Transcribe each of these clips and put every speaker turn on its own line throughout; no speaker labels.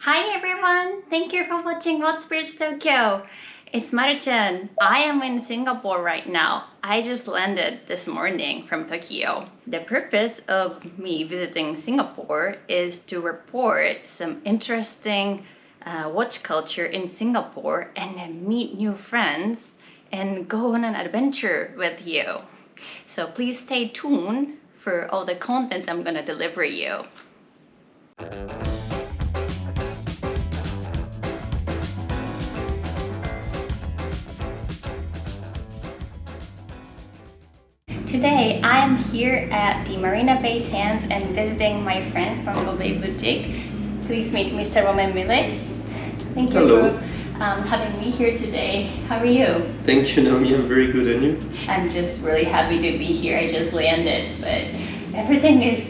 Hi everyone! Thank you for watching Hot Spirits Tokyo. It's Maru-Chan. I am in Singapore right now. I just landed this morning from Tokyo. The purpose of me visiting Singapore is to report some interesting watch culture in Singapore and then meet new friends and go on an adventure with you. So please stay tuned for all the content I'm gonna deliver you. Today, I am here at the Marina Bay Sands and visiting my friend from BOVET Boutique. Please meet Mr. Roman Mille. Thank you
Hello.
for having me here today. How are you?
Thank you, Naomi. I'm very good, and you?
I'm just really happy to be here. I just landed, but everything is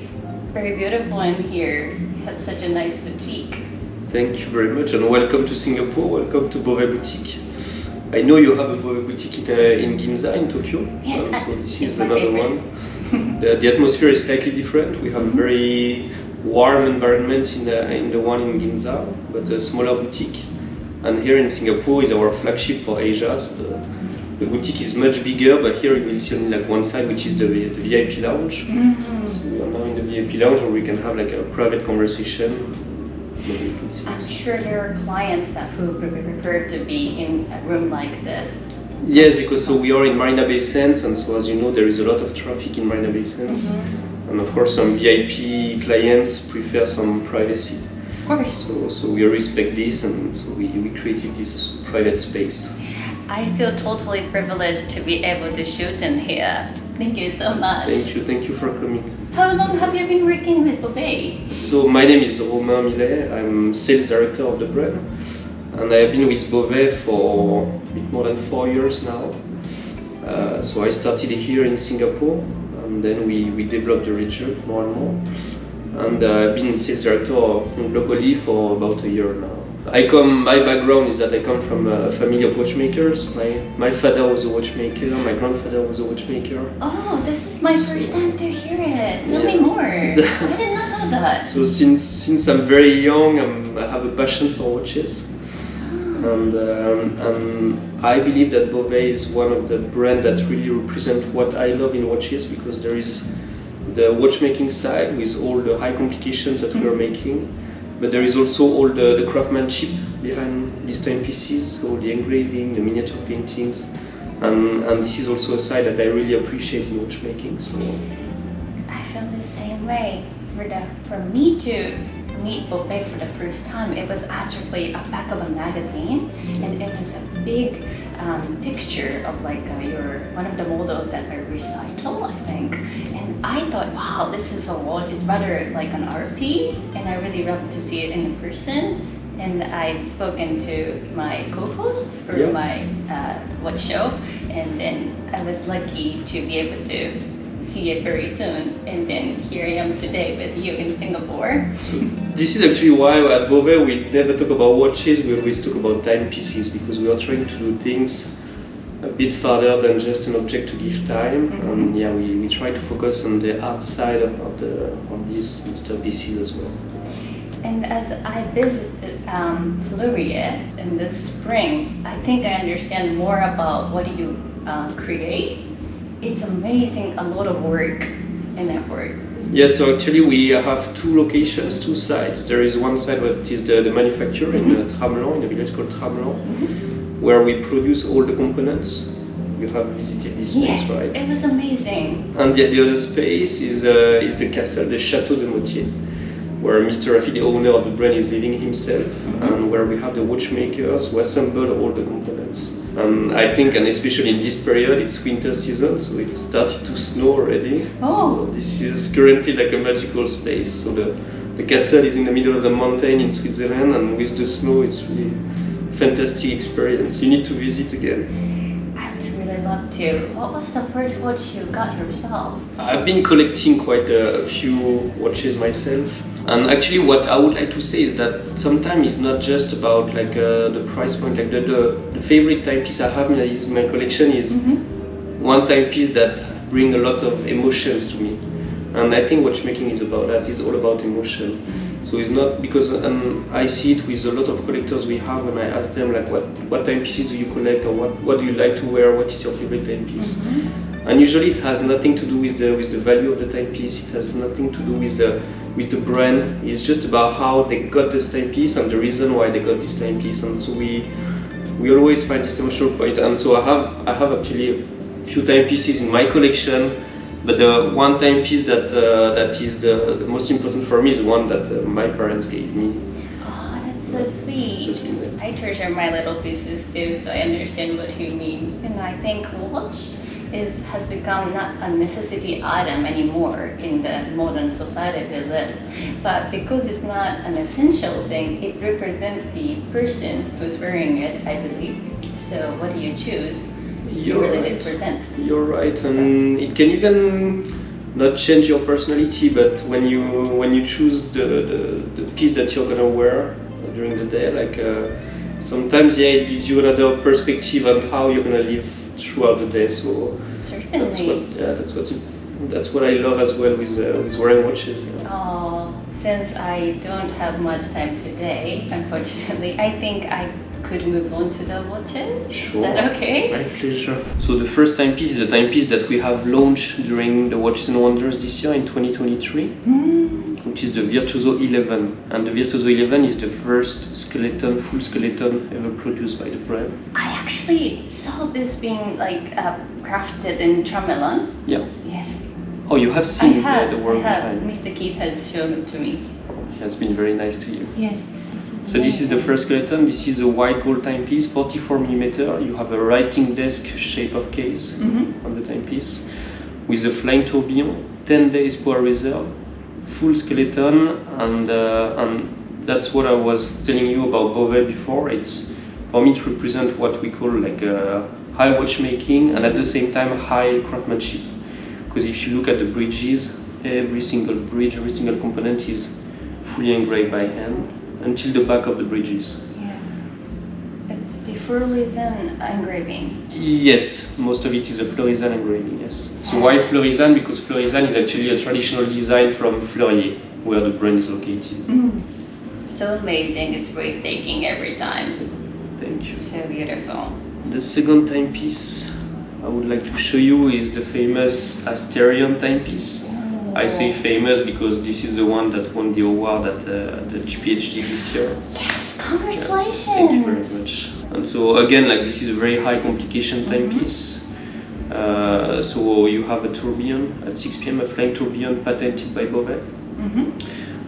very beautiful in here. You have such a nice boutique.
Thank you very much, and welcome to Singapore. Welcome to BOVET Boutique. I know you have a BOVET boutique in Ginza, in Tokyo.
Yes,
so this is
my
another
favorite.
one. The atmosphere is slightly different. We have a very warm environment in the one in Ginza, but a smaller boutique. And here in Singapore is our flagship for Asia. So the boutique is much bigger, but here you will see only like one side, which is the VIP lounge. So we are now in the VIP lounge where we can have like a private conversation.
I'm sure there are clients that would prefer to be in a room like this.
Yes, because so we are in Marina Bay Sands, and so as you know, there is a lot of traffic in Marina Bay Sands. And of course, some VIP clients prefer some privacy.
Of course.
So we respect this, and so we created this private space.
I feel totally privileged to be able to shoot in here. Thank you so much.
Thank you for coming.
How long have you been working with BOVET?
So my name is Romain Millet. I'm sales director of the brand, and I have been with BOVET for a bit more than 4 years now. So I started here in Singapore, and then we developed the region more and more. And I've been sales director globally for about a year now. My background is that I come from a family of watchmakers. My father was a watchmaker, my grandfather was a watchmaker.
Oh, this is my first time to hear it. Tell me more. I did not know that.
So since I'm very young, I have a passion for watches. And I believe that BOVET is one of the brands that really represent what I love in watches, because there is the watchmaking side with all the high complications that we are making, but there is also all the craftsmanship behind these timepieces, so the engraving, the miniature paintings, and this is also a side that I really appreciate in watchmaking. So
I feel the same way. For me to meet BOVET for the first time, it was actually a back of a magazine, and it was a big picture of like one of the models that are recital, I think. And I thought, wow, this is a watch. It's rather like an art piece, and I really love to see it in person. And I've spoken to my co-host for my watch show, and then I was lucky to be able to see it very soon, and then here I am today with you in Singapore.
So this is actually why at BOVET we never talk about watches, we always talk about timepieces, because we are trying to do things a bit farther than just an object to give time. And we try to focus on the art side of these masterpieces as well.
And as I visited Fleury in the spring, I think I understand more about what you create. It's amazing, a lot of work and effort.
Yes, so actually we have two locations, two sites. There is one side that is the manufacturer in Tramelan, in a village called Tramelan, where we produce all the components. You have visited this space, right?
It was amazing.
And the other space is the castle, the Château de Motier, where Mr. Rafi, the owner of the brand, is living himself, and where we have the watchmakers who assemble all the components. And I think, and especially in this period, it's winter season, so it started to snow already.
Oh.
So this is currently like a magical space. So the castle is in the middle of the mountain in Switzerland, and with the snow, it's really a fantastic experience. You need to visit again.
I would really love to. What was the first watch you got yourself?
I've been collecting quite a few watches myself. And actually what I would like to say is that sometimes it's not just about like the price point. Like the favorite timepiece I have in my collection is one timepiece that brings a lot of emotions to me. And I think watchmaking is about that. It's all about emotion. So it's not because, and I see it with a lot of collectors we have when I ask them like what timepieces do you collect, or what do you like to wear, what is your favorite timepiece? And usually it has nothing to do with the value of the timepiece. It has nothing to do with the brand. It's just about how they got this timepiece and the reason why they got this timepiece. And so we always find this emotional point. And so I have actually a few timepieces in my collection. But the one timepiece that is the most important for me is one that my parents gave me.
Oh, that's so sweet. I treasure my little pieces too, so I understand what you mean. And I think watch has become not a necessity item anymore in the modern society we live. But because it's not an essential thing, it represents the person who's wearing it, I believe. So what do you choose?
You're right, and it can even not change your personality. But when you choose the piece that you're gonna wear during the day, like sometimes it gives you another perspective on how you're gonna live throughout the day. So that's what I love as well with wearing watches. Yeah.
Oh, since I don't have much time today, unfortunately, I think I could move on to the watches.
Sure.
Is that okay?
My pleasure. So the first timepiece is a timepiece that we have launched during the Watches and Wonders this year in 2023, which is the Virtuoso 11. And the Virtuoso 11 is the first full skeleton ever produced by the brand.
I actually saw this being like crafted in Tramelon.
Yeah.
Yes.
Oh, you have seen the work
I have.
behind.
Mr. Keith has shown it to me.
He has been very nice to you.
Yes.
So this is the first skeleton. This is a white gold timepiece, 44mm. You have a writing desk shape of case on the timepiece with a flying tourbillon, 10 days power reserve, full skeleton, and that's what I was telling you about BOVET before. It's for me to represent what we call like high watchmaking and at the same time high craftsmanship. Because if you look at the bridges, every single bridge, every single component is fully engraved by hand, until the back of the bridges.
Yeah. It's the Florisan engraving.
Yes, most of it is a Florisan engraving, yes. So why Florisan? Because Florisan is actually a traditional design from Fleurier, where the brand is located.
So amazing, it's breathtaking every time.
Thank you.
So beautiful.
The second timepiece I would like to show you is the famous Asterion timepiece. I say famous because this is the one that won the award at the GPHD this year.
Yes, congratulations!
Thank you very much. And so again, like this is a very high complication timepiece. So you have a tourbillon at 6 p.m, a flying tourbillon patented by BOVET.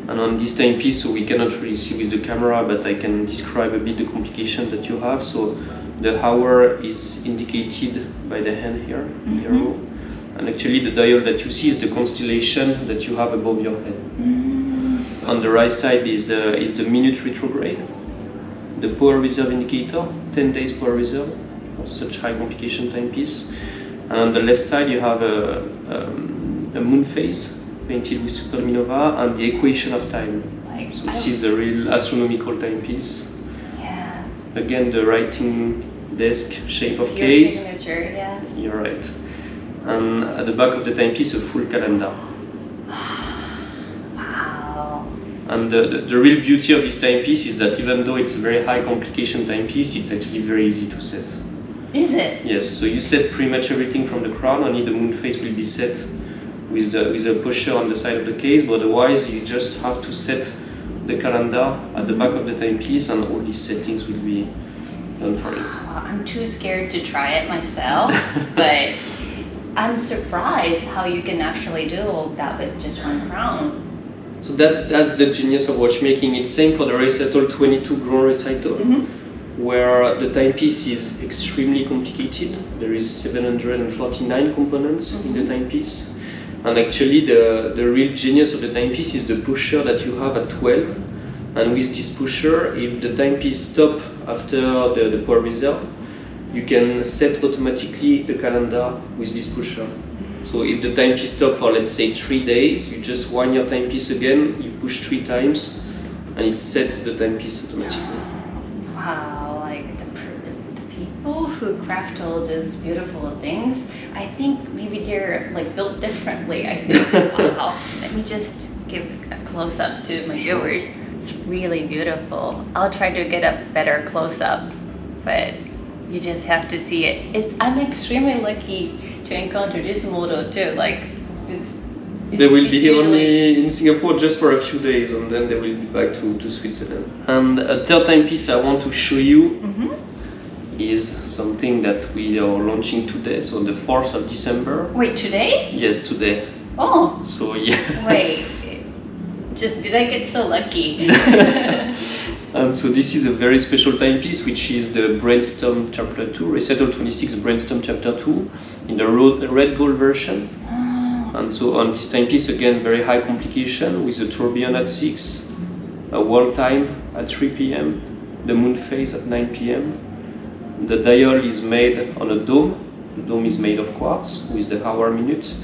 And on this timepiece, so we cannot really see with the camera, but I can describe a bit the complication that you have. So the hour is indicated by the hand here, the arrow. And actually the dial that you see is the constellation that you have above your head. On the right side is the minute retrograde, the power reserve indicator, 10 days power reserve, for such high complication timepiece. And on the left side you have a moon phase painted with superluminova and the equation of time. So this is a real astronomical timepiece.
Yeah.
Again, the writing desk shape of
It's
case.
your signature, yeah.
You're right. And at the back of the timepiece, a full calendar.
Wow.
And the real beauty of this timepiece is that even though it's a very high complication timepiece, it's actually very easy to set.
Is it?
Yes, so you set pretty much everything from the crown, only the moon phase will be set with a pusher on the side of the case, but otherwise you just have to set the calendar at the back of the timepiece and all these settings will be done for you.
I'm too scared to try it myself, but I'm surprised how you can actually do all that with just one crown.
So that's the genius of watchmaking. It's same for the recital 22 grand recital, where the timepiece is extremely complicated. There is 749 components in the timepiece. And actually the real genius of the timepiece is the pusher that you have at 12. And with this pusher, if the timepiece stops after the power reserve, you can set automatically the calendar with this pusher. So if the timepiece stops for, let's say, 3 days, you just wind your timepiece again, you push 3 times, and it sets the timepiece automatically.
Wow, like the people who craft all these beautiful things, I think maybe they're like built differently. I think, wow, let me just give a close-up to my viewers. It's really beautiful. I'll try to get a better close-up, but you just have to see it. I'm extremely lucky to encounter this model too. Like,
they will be
usually
only in Singapore just for a few days, and then they will be back to Switzerland. And a third timepiece I want to show you is something that we are launching today, so the 4th of December.
Wait, today?
Yes, today.
Oh.
So yeah.
Wait. Just did I get so lucky?
And so this is a very special timepiece, which is the Brainstorm Chapter 2, Recital 26 Brainstorm Chapter 2, in the red gold version. And so on this timepiece, again, very high complication with a tourbillon at 6, a world time at 3 p.m, the moon phase at 9 p.m. The dial is made on a dome. The dome is made of quartz with the hour minute.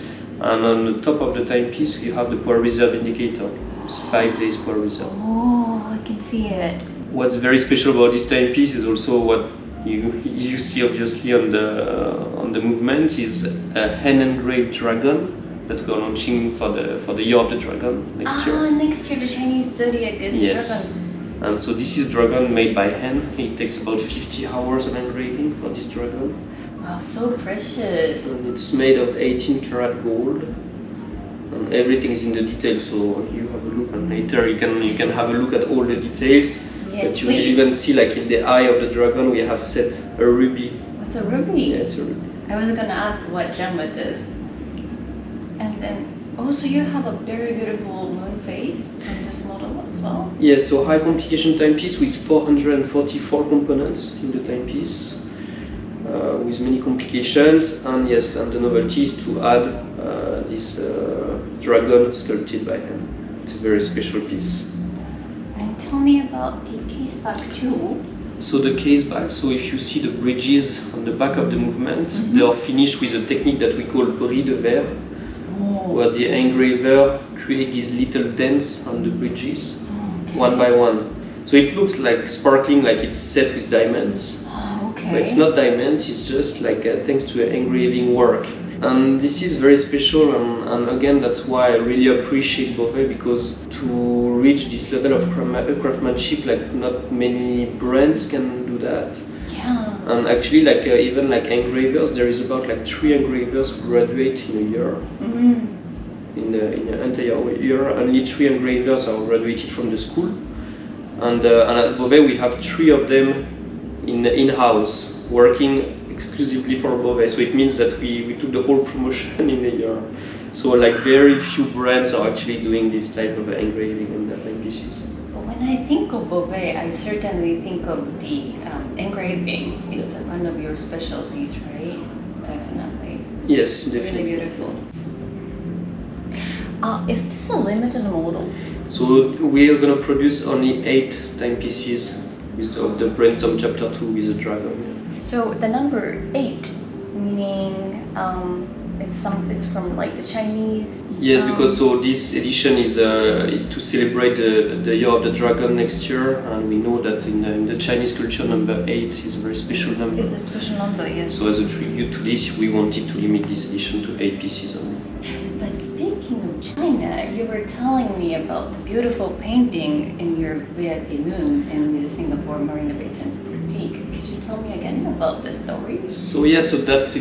And on the top of the timepiece, you have the power reserve indicator. It's 5 days power reserve.
Oh, I can see it.
What's very special about this timepiece is also what you see obviously on the movement is a hand engraved dragon that we are launching for the year of the dragon next year.
Next year the Chinese zodiac is dragon.
And so this is dragon made by hand. It takes about 50 hours of engraving for this dragon.
Wow, so precious.
And it's made of 18 karat gold. And everything is in the details, so you have a look, and later you can have a look at all the details.
Yes,
but you will even see, like in the eye of the dragon, we have set a ruby.
What's a ruby?
Yeah, it's a ruby.
I was gonna ask what gem it is. And then also you have a very beautiful moon phase on this model as well.
Yes, so high complication timepiece with 444 components in the timepiece. With many complications, and yes, and the novelty is to add this dragon sculpted by hand. It's a very special piece.
And tell me about the case back too.
So the case back, so if you see the bridges on the back of the movement, they are finished with a technique that we call bris de verre, where the engraver creates these little dents on the bridges, one by one. So it looks like sparkling, like it's set with diamonds. But it's not diamond, it's just like thanks to engraving work. And this is very special, and again that's why I really appreciate BOVET, because to reach this level of craftsmanship, like not many brands can do that.
Yeah.
And actually, like even like engravers, there is about like 3 engravers who graduate in a year. In an entire year, only 3 engravers are graduated from the school. And at BOVET we have 3 of them in-house, working exclusively for BOVET. So it means that we took the whole promotion in a year. So like very few brands are actually doing this type of engraving on their timepieces.
When I think of BOVET, I certainly think of the engraving. It's one of your specialties, right? Definitely.
Yes,
It's
definitely.
really beautiful. Is this a limited model?
So we are going to produce only 8 timepieces of the Brainstorm Chapter 2 with a dragon.
So the number 8, meaning it's from like the Chinese.
Yes, because so this edition is to celebrate the year of the dragon next year, and we know that in the Chinese culture, number 8 is a very special number.
It's a special number, yes.
So as a tribute to this, we wanted to limit this edition to 8 pieces only.
But speaking of China, you were telling me about the beautiful painting in your VIP room in the Singapore Marina Bay Sands boutique. Could you tell me again about the story?
So yeah, so that's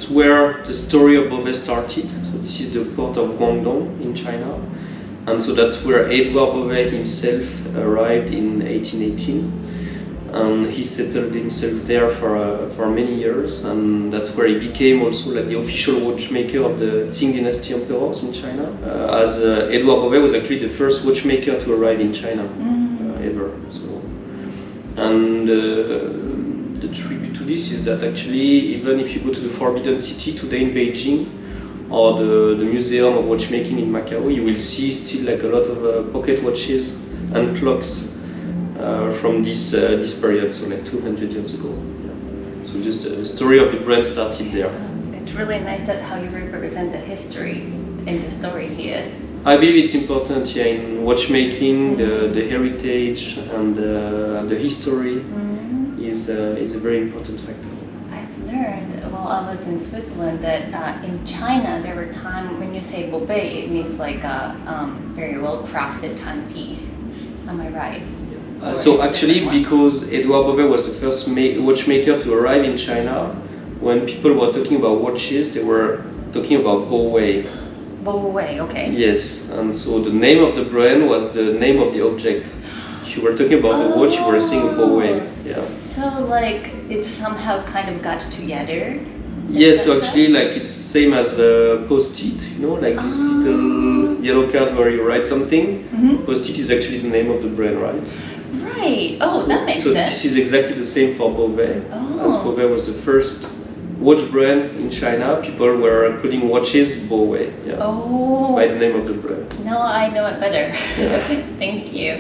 where the story of BOVET started. So this is the port of Guangdong in China, and so that's where Edouard Beauvais himself arrived in 1818. And he settled himself there for many years, and that's where he became also like the official watchmaker of the Qing dynasty emperors in China. As Edouard Beauvais was actually the first watchmaker to arrive in China ever. So, and the tribute to this is that actually, even if you go to the Forbidden City today in Beijing, or the Museum of Watchmaking in Macau, you will see still like a lot of pocket watches and clocks. From this period, so like 200 years ago. Yeah. So just the story of the brand started there.
It's really nice that how you represent the history in the story here.
I believe it's important, yeah, in watchmaking, the heritage and the history is a very important factor.
I've heard while I was in Switzerland that in China there were times when you say BOVET, it means like a very well crafted timepiece. Am I right?
So actually, because Edouard Bouvet was the first watchmaker to arrive in China, when people were talking about watches, they were talking about BOVET.
BOVET, okay.
Yes, and so the name of the brand was the name of the object. If you were talking about the watch, you were saying BOVET. Yeah.
So like it somehow kind of got together.
Yes, so actually, like it's same as the post-it, you know, like these little yellow cards where you write something.
Mm-hmm.
Post-it is actually the name of the brand, right?
Right. Oh, that makes
so
sense.
This is exactly the same for BOVET.
Oh.
As BOVET was the first watch brand in China, people were calling watches BOVET. Yeah.
Oh.
By the name of the brand.
Now I know it better.
Yeah.
Thank you.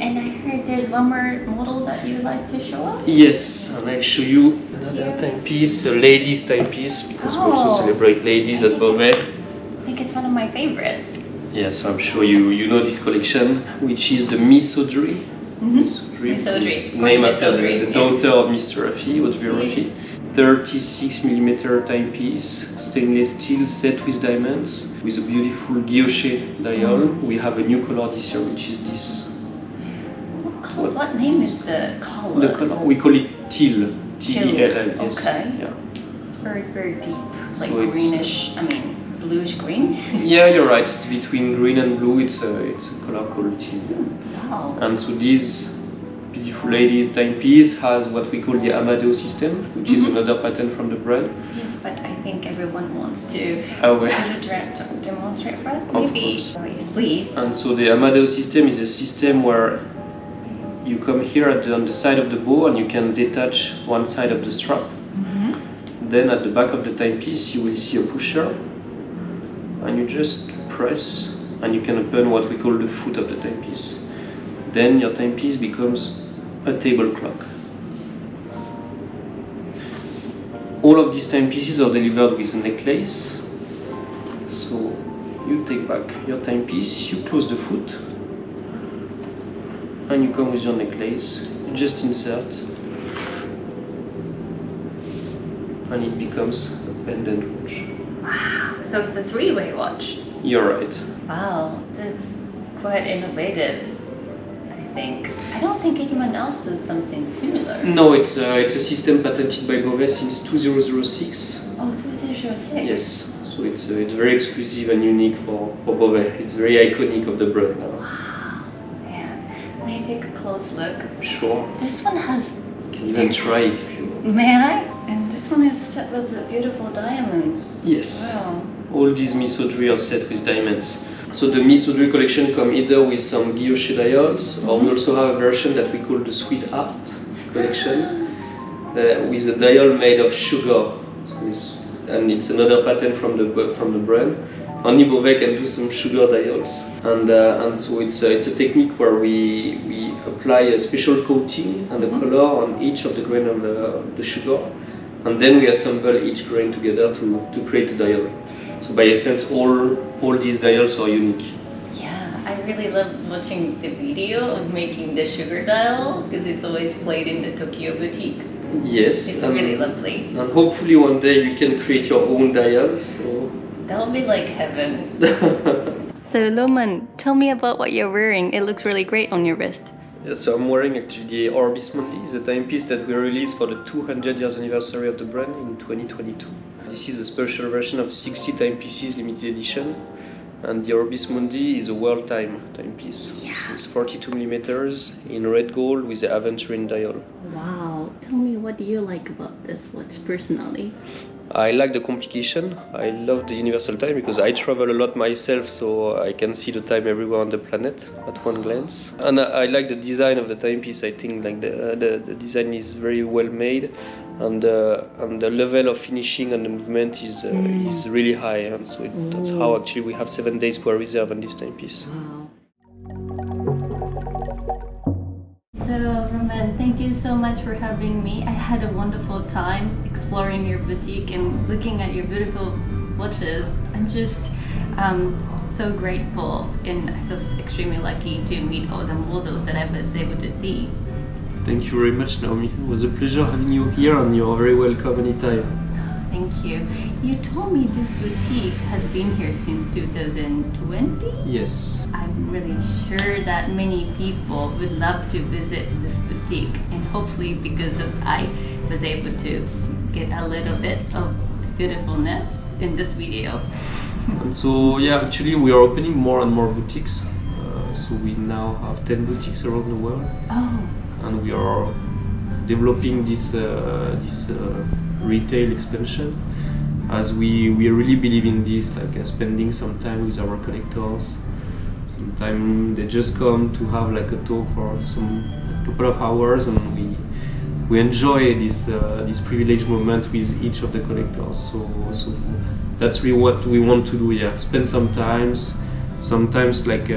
And I heard there's one more model that you would like to show us?
Yes, and I'll show you another
Here.
timepiece, a ladies' timepiece, because we
Oh.
also celebrate ladies at BOVET.
I think it's one of my favorites.
Yes, I'm sure you know this collection, which is the Misodri.
Mm-hmm.
Misodri, named after the daughter of Mr. Raffi, Audrey Raffi. 36mm timepiece, stainless steel set with diamonds, with a beautiful guilloche dial. We have a new color this year, which is this.
What name is the color?
The color, we call it teal. T-E-L-L, yes.
Okay.
Yeah.
It's very, very deep, like
So it's-
greenish, bluish green.
Yeah, you're right. It's between green and blue. It's a color called teal.
Wow.
And so this beautiful lady timepiece has what we call the Amadeo system, which is another patent from the brand.
Yes, but I think everyone wants to.
Oh, well.
Could you demonstrate for us,
Of
maybe?
course.
Oh, yes, please.
And so the Amadeo system is a system where you come here on the side of the bow and you can detach one side of the strap.
Mm-hmm.
Then at the back of the timepiece you will see a pusher, and you just press and you can open what we call the foot of the timepiece. Then your timepiece becomes a table clock. All of these timepieces are delivered with a necklace. So you take back your timepiece, you close the foot, and you come with your necklace. You just insert, and it becomes a pendant watch.
Wow. So it's a three-way watch.
You're right.
Wow, that's quite innovative. I don't think anyone else does something similar.
No, it's a system patented by BOVET since 2006.
Oh, 2006.
Yes, so it's very exclusive and unique for BOVET. It's very iconic of the brand now.
Wow. Yeah. May I take a close look?
Sure.
This one has.
You can even try it if you want.
May I? And this one is set with the beautiful diamonds.
Yes.
Wow.
All these Misodri are set with diamonds. So the Misodri collection come either with some guilloche dials, or we also have a version that we call the Sweetheart collection, with a dial made of sugar. And it's another patent from the brand. Only BOVET can do some sugar dials, and so it's a technique where we apply a special coating and a color on each of the grain of the sugar, and then we assemble each grain together to create a dial. So by essence, all these dials are unique.
Yeah, I really love watching the video of making the sugar dial because it's always played in the Tokyo boutique.
Yes,
It's really lovely.
And hopefully one day you can create your own dial. So
That would be like heaven. So Loman, tell me about what you're wearing. It looks really great on your wrist.
Yeah, so I'm wearing actually the Orbis Mundi, the timepiece that we released for the 200 years anniversary of the brand in 2022. This is a special version of 60 timepieces, limited edition. And the Orbis Mundi is a world timepiece.
Yeah.
It's 42mm in red gold with the aventurine dial.
Wow. Tell me, what do you like about this watch personally?
I like the complication. I love the universal time because I travel a lot myself, so I can see the time everywhere on the planet at one glance. And I like the design of the timepiece. I think like the design is very well made, and the level of finishing and the movement is really high. And so that's how actually we have 7 days per reserve on this timepiece.
Wow. So Roman, thank you so much for having me. I had a wonderful time exploring your boutique and looking at your beautiful watches. I'm just so grateful, and I feel extremely lucky to meet all the models that I was able to see.
Thank you very much, Naomi. It was a pleasure having you here, and you're very welcome anytime.
Thank you. You told me this boutique has been here since 2020?
Yes.
I'm really sure that many people would love to visit this boutique, and hopefully because of I was able to get a little bit of beautifulness in this video.
And so yeah, actually we are opening more and more boutiques. So we now have 10 boutiques around the world,
Oh,
and we are developing this retail expansion, as we really believe in this, like spending some time with our collectors. Sometimes they just come to have like a talk for some couple of hours, and we enjoy this privileged moment with each of the collectors. So that's really what we want to do. Yeah, spend some times. Sometimes like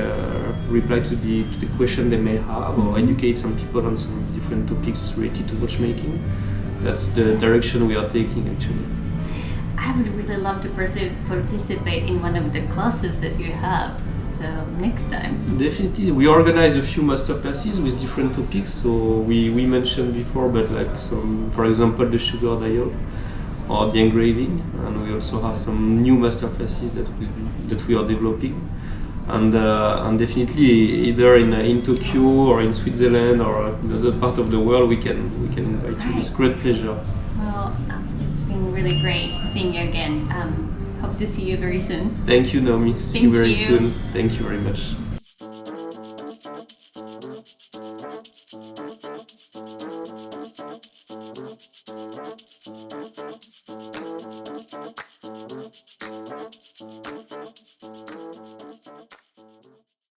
reply to the question they may have, or educate some people on some different topics related to watchmaking. That's the direction we are taking actually.
I would really love to participate in one of the classes that you have. So next time.
Definitely, we organize a few master classes with different topics. So we mentioned before, but like some, for example, the sugar dial or the engraving, and we also have some new master classes that we are developing. And definitely either in Tokyo or in Switzerland or another part of the world, we can invite you with great pleasure.
Well, it's been really great seeing you again. Hope to see you very soon.
Thank you, Naomi. See you
Thank
very
you.
soon. Thank you very much.